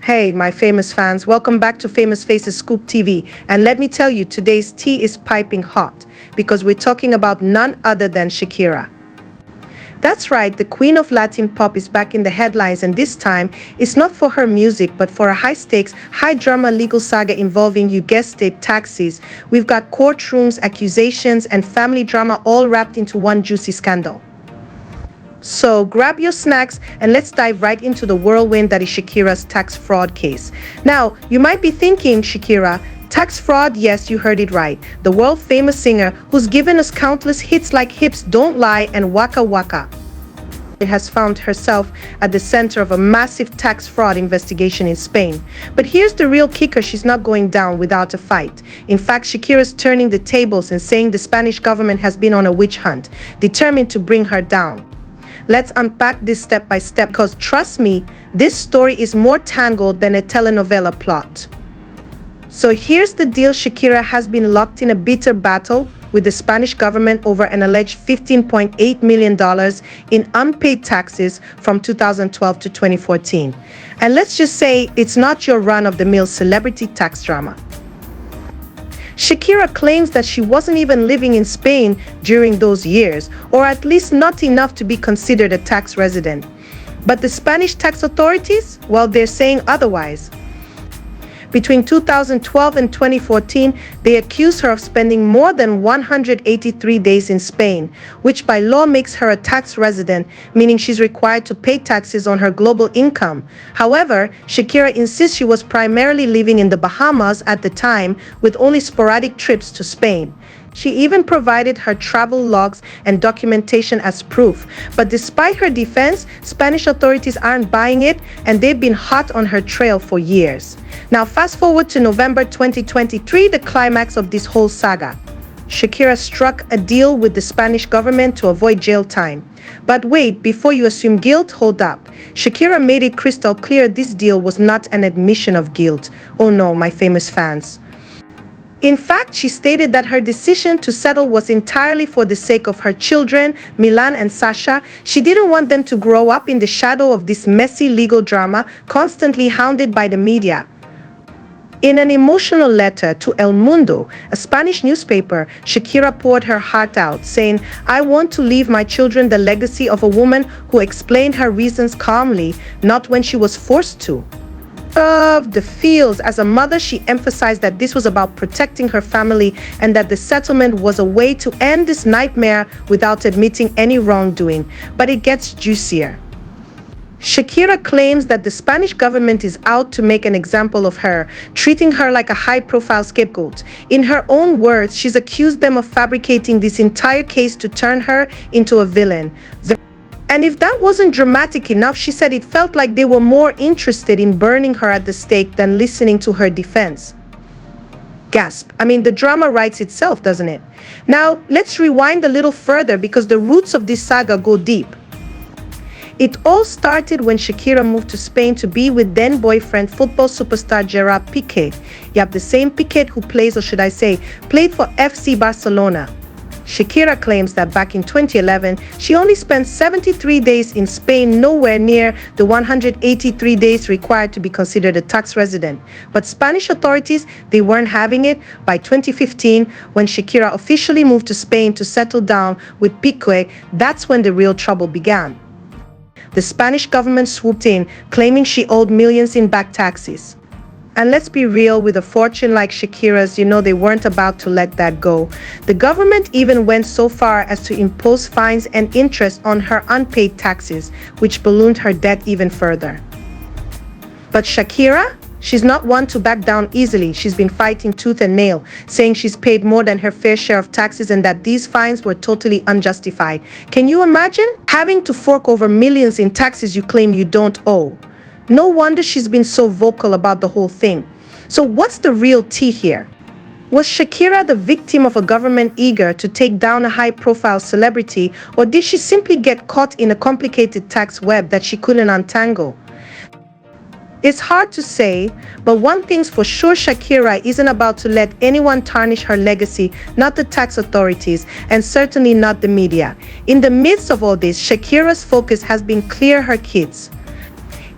Hey, my famous fans, welcome back to Famous Faces Scoop TV. And let me tell you, today's tea is piping hot because we're talking about none other than Shakira. That's right, the queen of Latin pop is back in the headlines, and this time, it's not for her music, but for a high-stakes, high-drama legal saga involving, you guessed it, taxis. We've got courtrooms, accusations, and family drama all wrapped into one juicy scandal. So grab your snacks and let's dive right into the whirlwind that is Shakira's tax fraud case. Now, you might be thinking, Shakira, tax fraud? Yes, you heard it right. The world-famous singer who's given us countless hits like Hips Don't Lie and Waka Waka has found herself at the center of a massive tax fraud investigation in Spain. But here's the real kicker: she's not going down without a fight. In fact, Shakira's turning the tables and saying the Spanish government has been on a witch hunt, determined to bring her down. Let's unpack this step by step, because trust me, this story is more tangled than a telenovela plot. So here's the deal: Shakira has been locked in a bitter battle with the Spanish government over an alleged $15.8 million in unpaid taxes from 2012 to 2014. And let's just say it's not your run-of-the-mill celebrity tax drama. Shakira claims that she wasn't even living in Spain during those years, or at least not enough to be considered a tax resident. But the Spanish tax authorities, well, they're saying otherwise. Between 2012 and 2014, they accused her of spending more than 183 days in Spain, which by law makes her a tax resident, meaning she's required to pay taxes on her global income. However, Shakira insists she was primarily living in the Bahamas at the time, with only sporadic trips to Spain. She even provided her travel logs and documentation as proof. But despite her defense, Spanish authorities aren't buying it, and they've been hot on her trail for years. Now fast forward to November 2023, the climax of this whole saga. Shakira struck a deal with the Spanish government to avoid jail time. But wait, before you assume guilt, hold up. Shakira made it crystal clear this deal was not an admission of guilt. Oh no, my famous fans. In fact, she stated that her decision to settle was entirely for the sake of her children, Milan and Sasha. She didn't want them to grow up in the shadow of this messy legal drama, constantly hounded by the media. In an emotional letter to El Mundo, a Spanish newspaper, Shakira poured her heart out, saying, "I want to leave my children the legacy of a woman who explained her reasons calmly, not when she was forced to." Of the feels. As a mother, she emphasized that this was about protecting her family and that the settlement was a way to end this nightmare without admitting any wrongdoing. But it gets juicier. Shakira claims that the Spanish government is out to make an example of her, treating her like a high-profile scapegoat. In her own words, she's accused them of fabricating this entire case to turn her into a villain. And if that wasn't dramatic enough, she said it felt like they were more interested in burning her at the stake than listening to her defense. Gasp. I mean, the drama writes itself, doesn't it? Now, let's rewind a little further, because the roots of this saga go deep. It all started when Shakira moved to Spain to be with then-boyfriend football superstar Gerard Piqué. Yep, the same Piqué who plays, or should I say, played for FC Barcelona. Shakira claims that back in 2011, she only spent 73 days in Spain, nowhere near the 183 days required to be considered a tax resident. But Spanish authorities, they weren't having it. By 2015, when Shakira officially moved to Spain to settle down with Piqué, that's when the real trouble began. The Spanish government swooped in, claiming she owed millions in back taxes. And let's be real, with a fortune like Shakira's, they weren't about to let that go. The government even went so far as to impose fines and interest on her unpaid taxes, which ballooned her debt even further. But Shakira? She's not one to back down easily. She's been fighting tooth and nail, saying she's paid more than her fair share of taxes and that these fines were totally unjustified. Can you imagine having to fork over millions in taxes you claim you don't owe? No wonder she's been so vocal about the whole thing. So what's the real tea here? Was Shakira the victim of a government eager to take down a high-profile celebrity, or did she simply get caught in a complicated tax web that she couldn't untangle? It's hard to say, but one thing's for sure: Shakira isn't about to let anyone tarnish her legacy, not the tax authorities, and certainly not the media. In the midst of all this, Shakira's focus has been clear: her kids.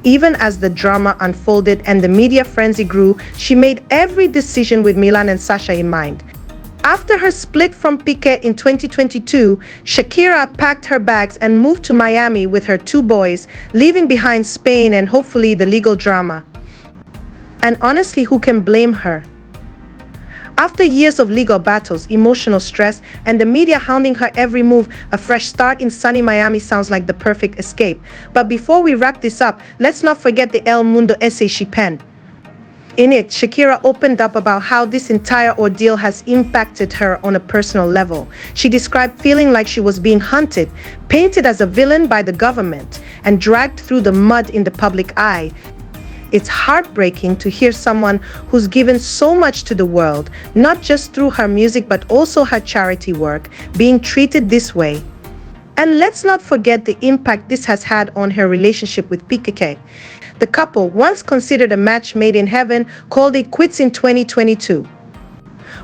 Even as the drama unfolded and the media frenzy grew, she made every decision with Milan and Sasha in mind. After her split from Piqué in 2022, Shakira packed her bags and moved to Miami with her two boys, leaving behind Spain and hopefully the legal drama. And honestly, who can blame her? After years of legal battles, emotional stress, and the media hounding her every move, a fresh start in sunny Miami sounds like the perfect escape. But before we wrap this up, let's not forget the El Mundo essay she penned. In it, Shakira opened up about how this entire ordeal has impacted her on a personal level. She described feeling like she was being hunted, painted as a villain by the government, and dragged through the mud in the public eye. It's heartbreaking to hear someone who's given so much to the world, not just through her music but also her charity work, being treated this way. And let's not forget the impact this has had on her relationship with Piqué. The couple, once considered a match made in heaven, called it quits in 2022.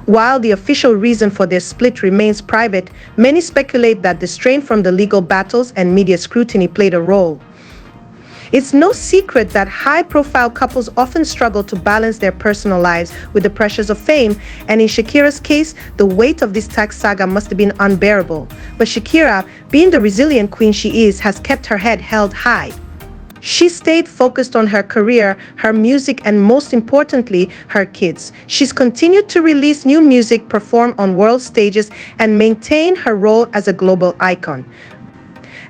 While the official reason for their split remains private, many speculate that the strain from the legal battles and media scrutiny played a role. It's no secret that high-profile couples often struggle to balance their personal lives with the pressures of fame, and in Shakira's case, the weight of this tax saga must have been unbearable. But Shakira, being the resilient queen she is, has kept her head held high. She stayed focused on her career, her music, and most importantly, her kids. She's continued to release new music, perform on world stages, and maintain her role as a global icon.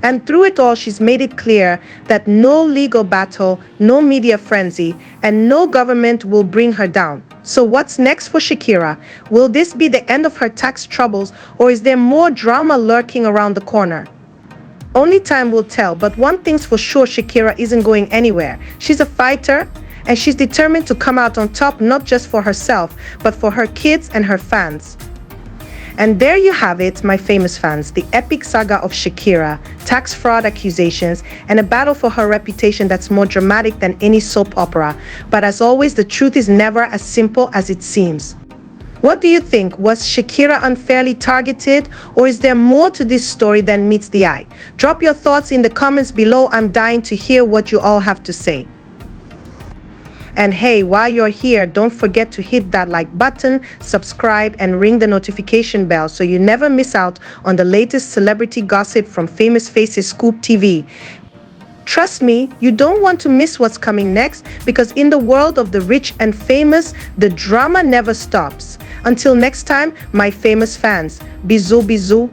And through it all, she's made it clear that no legal battle, no media frenzy, and no government will bring her down. So what's next for Shakira? Will this be the end of her tax troubles, or is there more drama lurking around the corner? Only time will tell, but one thing's for sure, Shakira isn't going anywhere. She's a fighter, and she's determined to come out on top, not just for herself, but for her kids and her fans. And there you have it, my famous fans, the epic saga of Shakira, tax fraud accusations, and a battle for her reputation that's more dramatic than any soap opera. But as always, the truth is never as simple as it seems. What do you think? Was Shakira unfairly targeted, or is there more to this story than meets the eye? Drop your thoughts in the comments below. I'm dying to hear what you all have to say. And hey, while you're here, don't forget to hit that like button, subscribe, and ring the notification bell so you never miss out on the latest celebrity gossip from Famous Faces Scoop TV. Trust me, you don't want to miss what's coming next, because in the world of the rich and famous, the drama never stops. Until next time, my famous fans, bisous bisous.